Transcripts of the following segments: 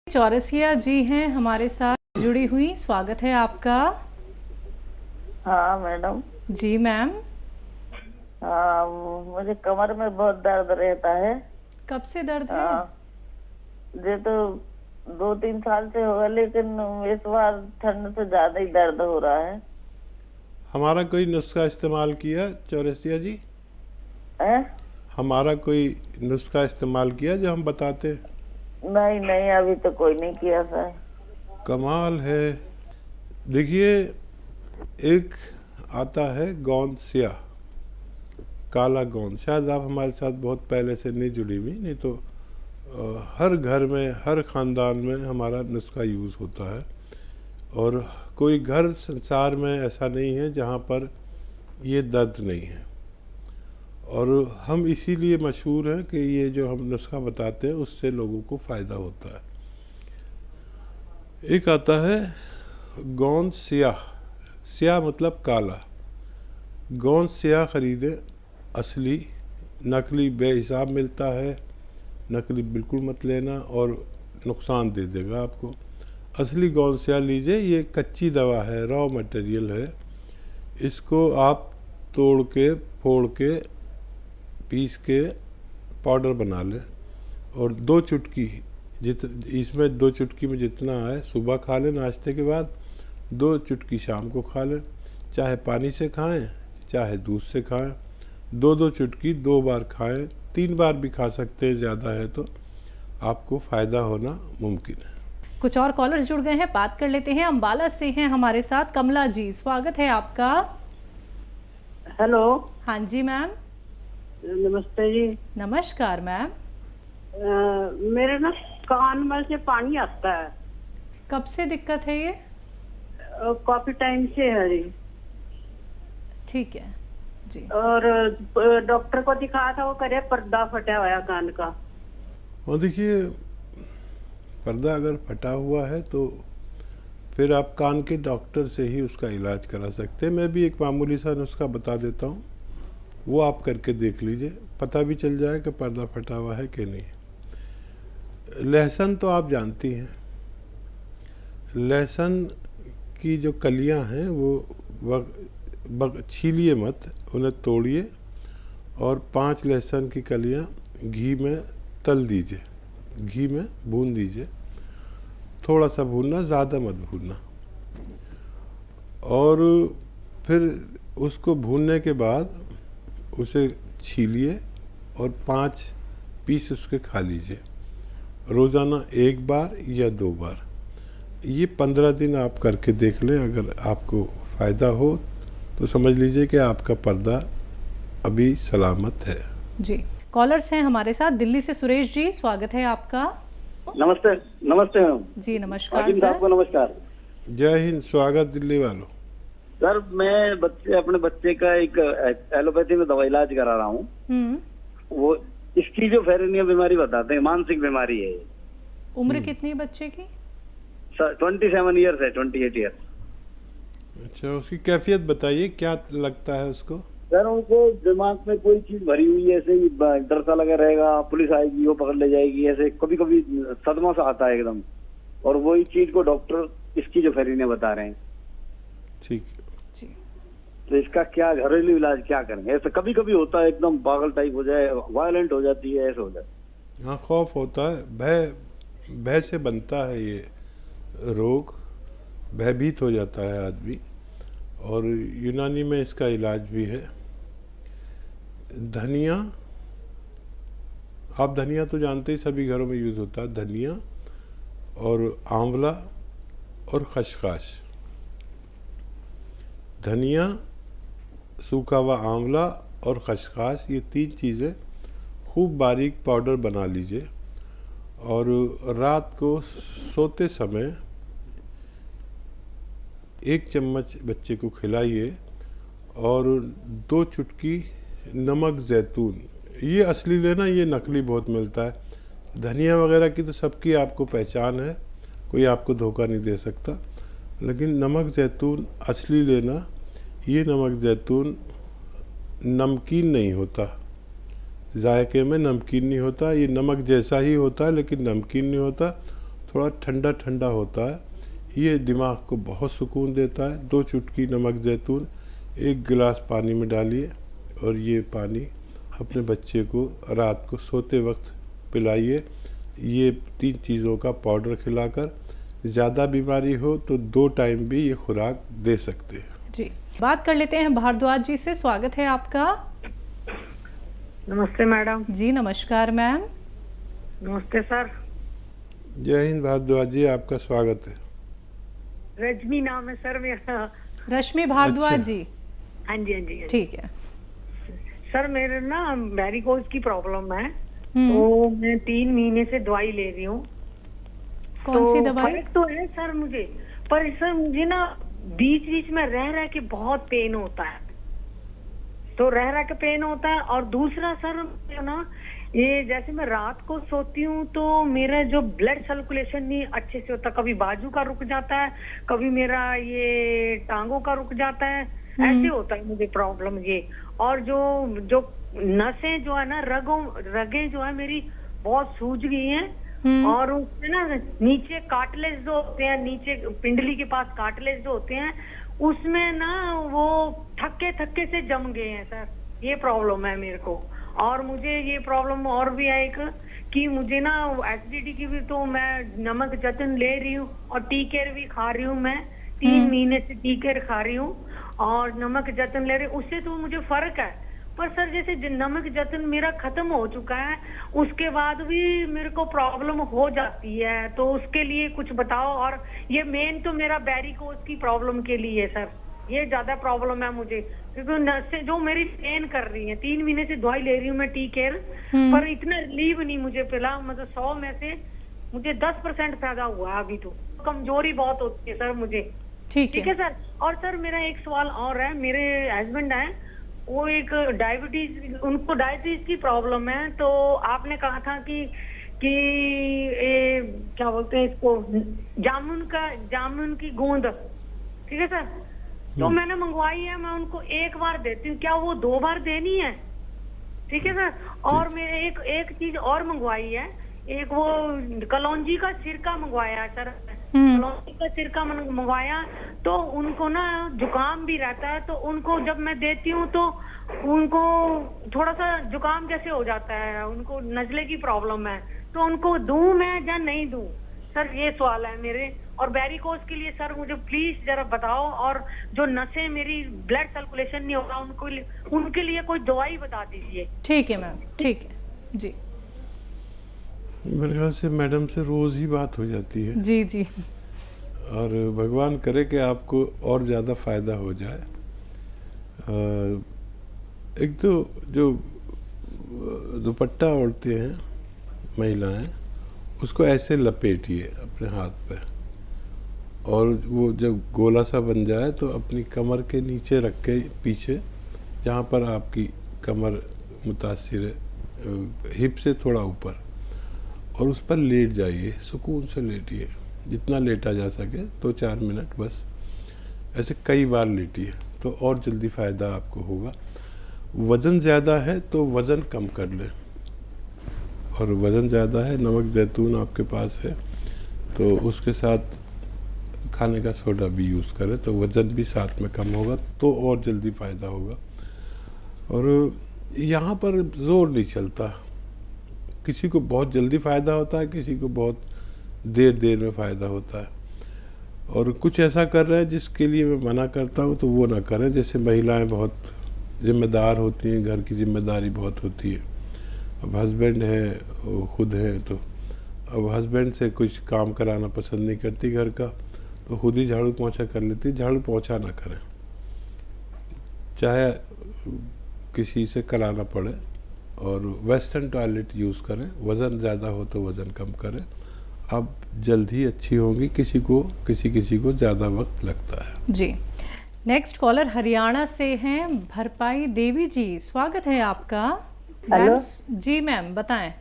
चौरसिया जी हैं हमारे साथ जुड़ी हुई, स्वागत है आपका। हाँ मैडम। जी मैम। हाँ, मुझे कमर में बहुत दर्द रहता है। कब से दर्द है? हाँ, ये तो 2-3 साल से होगा, लेकिन इस बार ठंड से ज्यादा ही दर्द हो रहा है। हमारा कोई नुस्खा इस्तेमाल किया चौरसिया जी? हैं? हमारा कोई नुस्खा इस्तेमाल किया जो हम बताते हैं? नहीं नहीं, अभी तो कोई नहीं किया सर। कमाल है। देखिए, एक आता है गोंद सिया, काला गोंद। शायद आप हमारे साथ बहुत पहले से नहीं जुड़ी हुई, नहीं तो हर घर में, हर ख़ानदान में हमारा नुस्खा यूज़ होता है। और कोई घर संसार में ऐसा नहीं है जहाँ पर ये दर्द नहीं है। और हम इसीलिए मशहूर हैं कि ये जो हम नुस्खा बताते हैं उससे लोगों को फ़ायदा होता है। एक आता है गोंद सियाह। सियाह मतलब काला। गोंद सियाह ख़रीदें, असली। नकली बेहिसाब मिलता है, नकली बिल्कुल मत लेना और नुकसान दे देगा आपको। असली गोंद सियाह लीजिए। ये कच्ची दवा है, रॉ मटेरियल है। इसको आप तोड़ के, फोड़ के, पीस के पाउडर बना लें। और 2 चुटकी, इसमें 2 चुटकी में जितना है सुबह खा लें नाश्ते के बाद, 2 चुटकी शाम को खा लें। चाहे पानी से खाएं, चाहे दूध से खाएं। 2-2 चुटकी 2 बार खाएं, 3 बार भी खा सकते हैं, ज़्यादा है तो आपको फ़ायदा होना मुमकिन है। कुछ और कॉलर्स जुड़ गए हैं, बात कर लेते हैं। अम्बाला से हैं हमारे साथ कमला जी, स्वागत है आपका। हेलो। हाँ जी मैम। नमस्ते जी। नमस्कार मैम। मेरे ना कान में से पानी आता है। कब से दिक्कत है ये? काफी टाइम से है जी। ठीक है जी। और डॉक्टर को दिखाया था, वो करे पर्दा फटा हुआ है कान का। और देखिए, पर्दा अगर फटा हुआ है तो फिर आप कान के डॉक्टर से ही उसका इलाज करा सकते हैं। मैं भी एक मामूली सा नुस्खा बता देता हूँ, वो आप करके देख लीजिए, पता भी चल जाए कि पर्दा फटा हुआ है कि नहीं। लहसुन तो आप जानती हैं। लहसुन की जो कलियां हैं वो छीलिए मत, उन्हें तोड़िए और 5 लहसुन की कलियां घी में तल दीजिए, घी में भून दीजिए। थोड़ा सा भूनना, ज़्यादा मत भूनना। और फिर उसको भूनने के बाद उसे छीलिए और 5 पीस उसके खा लीजिए, रोज़ाना 1 बार या 2 बार। ये 15 दिन आप करके देख लें। अगर आपको फ़ायदा हो तो समझ लीजिए कि आपका पर्दा अभी सलामत है। जी, कॉलर्स हैं हमारे साथ दिल्ली से। सुरेश जी, स्वागत है आपका। नमस्ते। नमस्ते मैम जी नमस्कार हाकिम साहब को नमस्कार। जय हिंद, स्वागत दिल्ली वालों। सर, मैं अपने बच्चे का एक एलोपैथी में दवा इलाज करा रहा हूँ। वो स्किज़ोफ्रेनिया बीमारी बताते हैं, मानसिक बीमारी है। उम्र कितनी है बच्चे की? सर 27 ईयर्स है, 28 ईयर्स। अच्छा, उसकी कैफियत बताइए, क्या लगता है उसको? सर, उनको दिमाग में कोई चीज भरी हुई है, ऐसे ही डर सा लगा रहेगा, पुलिस आएगी वो पकड़ ले जाएगी, ऐसे कभी कभी सदमा सा आता है एकदम। और वही चीज को डॉक्टर स्किज़ोफ्रेनिया बता रहे हैं। ठीक। तो इसका क्या घरेलू इलाज क्या करेंगे? ऐसा कभी कभी होता है, एकदम पागल टाइप हो जाए, वायलेंट हो जाती है, ऐसा हो जाता है। हाँ, खौफ होता है, भय से बनता है ये रोग, भयभीत हो जाता है आदमी। और यूनानी में इसका इलाज भी है। धनिया, आप धनिया तो जानते ही, सभी घरों में यूज़ होता है। धनिया और आंवला और खसखस। धनिया, सूखा हुआ आंवला और खसखस, ये 3 चीज़ें खूब बारीक पाउडर बना लीजिए और रात को सोते समय 1 चम्मच बच्चे को खिलाइए। और 2 चुटकी नमक ज़ैतून, ये असली लेना, ये नकली बहुत मिलता है। धनिया वगैरह की तो सबकी आपको पहचान है, कोई आपको धोखा नहीं दे सकता। लेकिन नमक ज़ैतून असली लेना। ये नमक ज़ैतून नमकीन नहीं होता, जायके में नमकीन नहीं होता, ये नमक जैसा ही होता है लेकिन नमकीन नहीं होता। थोड़ा ठंडा ठंडा होता है। ये दिमाग को बहुत सुकून देता है। 2 चुटकी नमक जैतून 1 गिलास पानी में डालिए और ये पानी अपने बच्चे को रात को सोते वक्त पिलाइए। ये 3 चीज़ों का पाउडर खिलाकर, ज़्यादा बीमारी हो तो 2 टाइम भी ये खुराक दे सकते हैं। जी, बात कर लेते हैं भारद्वाज जी से। स्वागत है आपका। नमस्ते मैडम। जी नमस्कार मैम। नमस्ते सर। जय हिंद भारद्वाज जी, आपका स्वागत है। रजनी नाम है सर मेरा। रश्मि भारद्वाज अच्छा। जी। हाँ जी हाँ जी। ठीक है। सर मेरे ना वेरिकोज की प्रॉब्लम है, तो मैं 3 महीने से दवाई ले रही हूँ। कौन सी तो दवाई? फर्क तो है सर मुझे, पर सर मुझे ना बीच बीच में रह रह के बहुत पेन होता है। तो रह रह के पेन होता है। और दूसरा सर ना, ये जैसे मैं रात को सोती हूँ तो मेरा जो ब्लड सर्कुलेशन नहीं अच्छे से होता, कभी बाजू का रुक जाता है, कभी मेरा ये टांगों का रुक जाता है, ऐसे होता है मुझे प्रॉब्लम ये। और जो जो नसें जो है ना, रगें जो है मेरी बहुत सूज गई हैं। और उसमें ना नीचे कार्टिलेज जो होते हैं, नीचे पिंडली के पास कार्टिलेज जो होते हैं, उसमें ना वो थक्के थक्के से जम गए हैं सर। ये प्रॉब्लम है मेरे को। और मुझे ये प्रॉब्लम और भी है एक, कि मुझे ना एसिडिटी की भी, तो मैं नमक जतन ले रही हूँ और टी केयर भी खा रही हूँ। मैं 3 महीने से टी केयर खा रही हूँ और नमक जतन ले रही हूँ, उससे तो मुझे फर्क है। पर सर जैसे नमक जतन मेरा खत्म हो चुका है, उसके बाद भी मेरे को प्रॉब्लम हो जाती है, तो उसके लिए कुछ बताओ। और ये मेन तो मेरा वेरिकोज की प्रॉब्लम के लिए है सर, ये ज्यादा प्रॉब्लम है मुझे, क्योंकि नसें जो मेरी पेन कर रही हैं। 3 महीने से दवाई ले रही हूँ मैं टी केयर, पर इतना रिलीव नहीं मुझे मिला। मतलब 100 में से मुझे 10% फायदा हुआ है अभी। तो कमजोरी बहुत होती है सर मुझे। ठीक है सर। और सर मेरा एक सवाल और है। मेरे हस्बैंड है, वो एक उनको डायबिटीज की प्रॉब्लम है। तो आपने कहा था कि क्या बोलते हैं इसको, जामुन की गूंद, ठीक है सर। तो मैंने मंगवाई है, मैं उनको 1 बार देती हूँ, क्या वो 2 बार देनी है? ठीक है सर। और मेरे एक चीज और मंगवाई है, एक वो कलौंजी का सिरका मंगवाया है सर। कलौंजी का सिरका मंगवाया, तो उनको ना जुकाम भी रहता है, तो उनको जब मैं देती हूँ तो उनको थोड़ा सा जुकाम जैसे हो जाता है, उनको नजले की प्रॉब्लम है। तो उनको दूं मैं या नहीं दूं सर, ये सवाल है मेरे। और वेरिकोज के लिए सर मुझे प्लीज जरा बताओ। और जो नसें मेरी ब्लड सर्कुलेशन नहीं हो रहा, उनके लिए कोई दवाई बता दीजिए। ठीक है मैम, ठीक है जी। मेरे ख्याल से मैडम से रोज़ ही बात हो जाती है। जी जी। और भगवान करे कि आपको और ज़्यादा फ़ायदा हो जाए। एक तो जो दुपट्टा ओढ़ते हैं महिलाएं, उसको ऐसे लपेटिए अपने हाथ पे, और वो जब गोला सा बन जाए तो अपनी कमर के नीचे रख के पीछे, जहाँ पर आपकी कमर मुतासिर है, हिप से थोड़ा ऊपर, और उस पर लेट जाइए, सुकून से लेटिए, जितना लेटा जा सके। 2-4 मिनट बस ऐसे कई बार लेटिए, तो और जल्दी फ़ायदा आपको होगा। वज़न ज़्यादा है तो वज़न कम कर लें, और वज़न ज़्यादा है, नमक जैतून आपके पास है तो उसके साथ खाने का सोडा भी यूज़ करें, तो वज़न भी साथ में कम होगा, तो और जल्दी फ़ायदा होगा। और यहाँ पर ज़ोर नहीं चलता, किसी को बहुत जल्दी फ़ायदा होता है, किसी को बहुत देर में फ़ायदा होता है। और कुछ ऐसा कर रहे हैं जिसके लिए मैं मना करता हूँ, तो वो ना करें। जैसे महिलाएं बहुत ज़िम्मेदार होती हैं, घर की जिम्मेदारी बहुत होती है। अब हस्बैंड है, खुद है, तो अब हस्बैंड से कुछ काम कराना पसंद नहीं करती घर का, तो खुद ही झाड़ू पोंछा कर लेती। झाड़ू पोंछा ना करें, चाहे किसी से कराना पड़े, और वेस्टर्न टॉयलेट यूज़ करें। वज़न ज़्यादा हो तो वज़न कम करें, अब जल्द ही अच्छी होंगी। किसी को ज़्यादा वक्त लगता है। जी। नेक्स्ट कॉलर हरियाणा से हैं भरपाई देवी जी, स्वागत है आपका। हेलो जी मैम बताएं।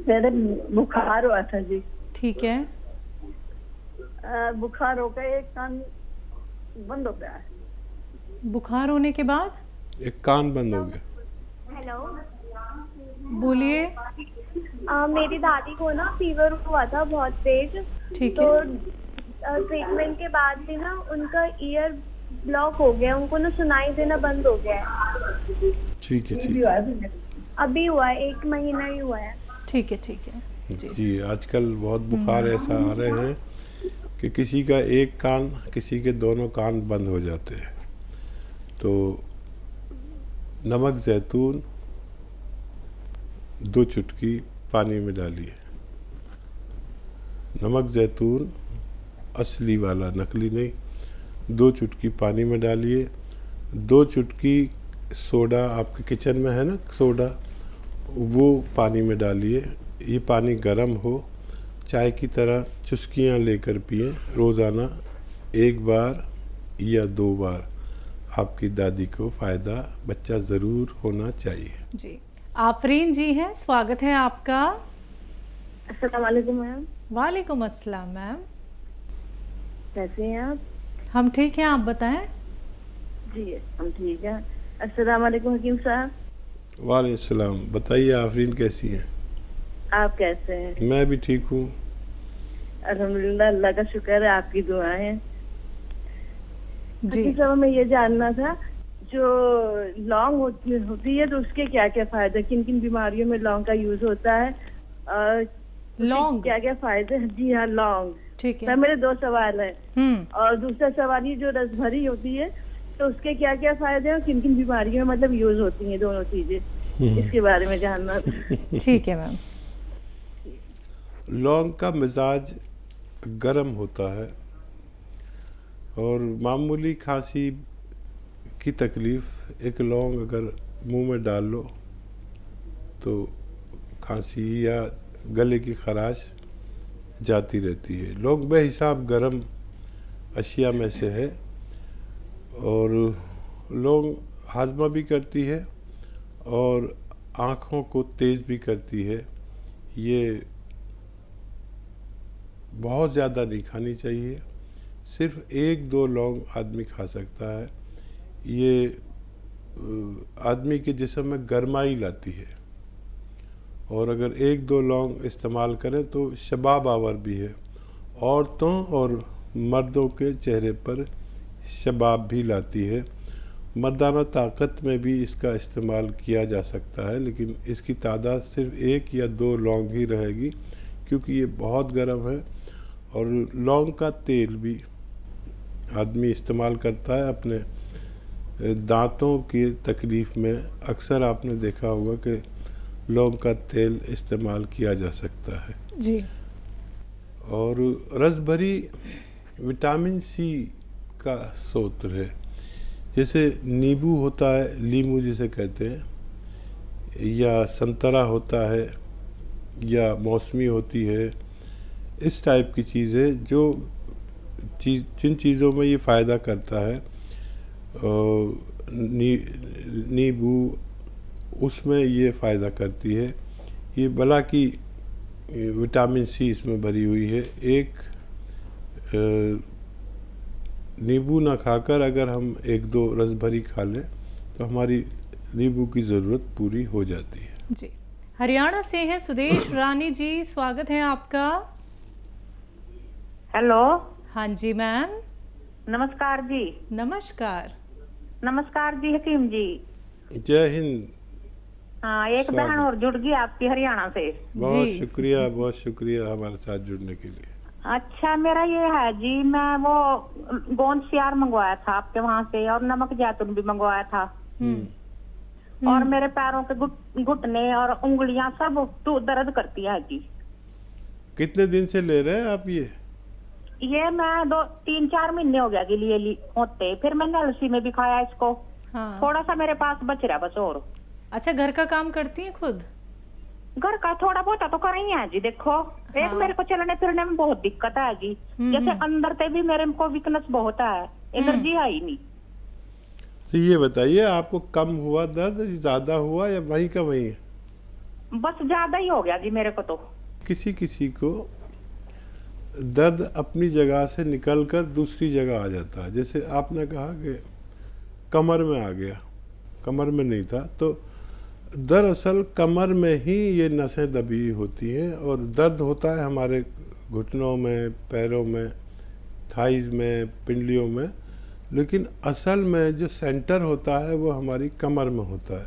मेरे बुखार हुआ था जी। ठीक है। बुखार हो गया, एक कान बंद हो गया है। बुखार होने के बाद एक कान बंद हो गया। बोलिए। मेरी दादी को ना फीवर हुआ था बहुत तेज। ठीक तो है। ट्रीटमेंट के बाद भी ना उनका ईयर ब्लॉक हो गया, उनको ना सुनाई देना बंद हो गया है। ठीक है, ठीक है अभी हुआ है, 1 महीना ही हुआ है। ठीक है, ठीक है जी। जी। आजकल बहुत बुखार ऐसा आ रहे हैं कि किसी का एक कान, किसी के दोनों कान बंद हो जाते हैं। तो नमक जैतून 2 चुटकी पानी में डालिए। नमक जैतून असली वाला, नकली नहीं, 2 चुटकी पानी में डालिए। 2 चुटकी सोडा, आपके किचन में है ना सोडा, वो पानी में डालिए। ये पानी गर्म हो, चाय की तरह चुस्कियाँ लेकर पिएं रोज़ाना 1 बार या 2 बार। आपकी दादी को फ़ायदा बच्चा ज़रूर होना चाहिए। जी। आफरीन जी हैं, स्वागत है आपका। अस्सलाम वालेकुम मैम। वालेकुम अस्सलाम मैम। कैसे हैं आप? हम ठीक हैं, आप बताएं। जी हम ठीक हैं। अस्सलाम वालेकुम हकीम साहब। वालेकुम सलाम। बताइए आफरीन कैसी हैं? आप कैसे हैं? मैं भी ठीक हूँ। अल्हम्दुलिल्लाह, अल्लाह का शुक्र है, आपकी दुआएं। जी। हकीम साहब मैं ये जानना था, जो लौंग होती है तो उसके क्या क्या फायदे, किन किन बीमारियों में लौंग का यूज होता है? लौंग? क्या क्या फायदे? जी हाँ, लौंग। ठीक है। सर मेरे 2 सवाल है। और दूसरा सवाल ये, जो रसभरी होती है तो उसके क्या क्या फायदे हैं और किन किन बीमारियों में मतलब यूज होती हैं दोनों चीजें, इसके बारे में जानना था। ठीक है मैम। लौंग का मिजाज गर्म होता है और मामूली खांसी की तकलीफ़, एक लौंग अगर मुंह में डाल लो तो खांसी या गले की खराश जाती रहती है। लौंग बेहिसाब गर्म अशिया में से है और लौंग हाजमा भी करती है और आँखों को तेज़ भी करती है। ये बहुत ज़्यादा नहीं खानी चाहिए, सिर्फ 1-2 लौंग आदमी खा सकता है। ये आदमी के जिस्म में गर्माई लाती है और अगर 1-2 लौंग इस्तेमाल करें तो शबाब आवर भी है। औरतों और मर्दों के चेहरे पर शबाब भी लाती है। मर्दाना ताकत में भी इसका इस्तेमाल किया जा सकता है, लेकिन इसकी तादाद सिर्फ 1 या 2 लौंग ही रहेगी क्योंकि ये बहुत गर्म है। और लौंग का तेल भी आदमी इस्तेमाल करता है अपने दांतों की तकलीफ़ में। अक्सर आपने देखा होगा कि लौंग का तेल इस्तेमाल किया जा सकता है। जी। और रसभरी विटामिन सी का स्रोत है। जैसे नींबू होता है, लीमू जिसे कहते हैं, या संतरा होता है या मौसमी होती है, इस टाइप की चीज़ें जो जिन चीज़ों में ये फ़ायदा करता है, नींबू उसमें ये फ़ायदा करती है। ये भला की विटामिन सी इसमें भरी हुई है। एक नींबू ना खाकर अगर हम 1-2 रसभरी खा लें तो हमारी नींबू की ज़रूरत पूरी हो जाती है। जी। हरियाणा से हैं सुदेश रानी जी, स्वागत है आपका। हेलो। हाँ जी मैम। नमस्कार जी। नमस्कार। नमस्कार जी हकीम जी। जय हिंद। हाँ, एक बहन और जुड़ गई आपकी हरियाणा से। बहुत शुक्रिया, बहुत शुक्रिया हमारे साथ जुड़ने के लिए। अच्छा, मेरा ये है जी, मैं वो गोंद सियार मंगवाया था आपके वहाँ से और नमक जैतून भी मंगवाया था। और मेरे पैरों के घुटने और उंगलियां सब तो दर्द करती है जी। कितने दिन से ले रहे हैं आप ये मैं 3-4 महीने हो गया जी लिए होते। फिर मैंने अलसी में भी खाया इसको। हाँ। थोड़ा सा मेरे पास बच रहा बस। और अच्छा, घर का काम करती हैं खुद? घर का थोड़ा बहुत तो कर ही है जी। देखो एक मेरे को चलने फिरने में बहुत दिक्कत है जी। जैसे अंदर से भी मेरे को वीकनेस बहुत है, एनर्जी है ही नहीं। तो ये बताइए, आपको कम हुआ दर्द, ज्यादा हुआ या वही का वही है? बस ज्यादा ही हो गया जी मेरे को तो। किसी किसी को दर्द अपनी जगह से निकलकर दूसरी जगह आ जाता है। जैसे आपने कहा कि कमर में आ गया, कमर में नहीं था, तो दरअसल कमर में ही ये नसें दबी होती हैं और दर्द होता है हमारे घुटनों में, पैरों में, थाइज में, पिंडलियों में, लेकिन असल में जो सेंटर होता है वो हमारी कमर में होता है।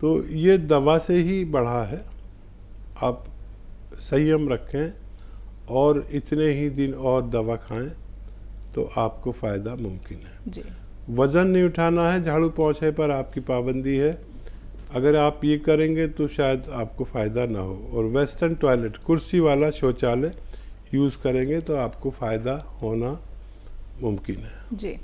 तो ये दवा से ही बढ़ा है। आप संयम रखें और इतने ही दिन और दवा खाएं तो आपको फ़ायदा मुमकिन है। जी। वज़न नहीं उठाना है, झाड़ू पोंछे पर आपकी पाबंदी है। अगर आप ये करेंगे तो शायद आपको फ़ायदा ना हो। और वेस्टर्न टॉयलेट, कुर्सी वाला शौचालय यूज़ करेंगे तो आपको फ़ायदा होना मुमकिन है। जी।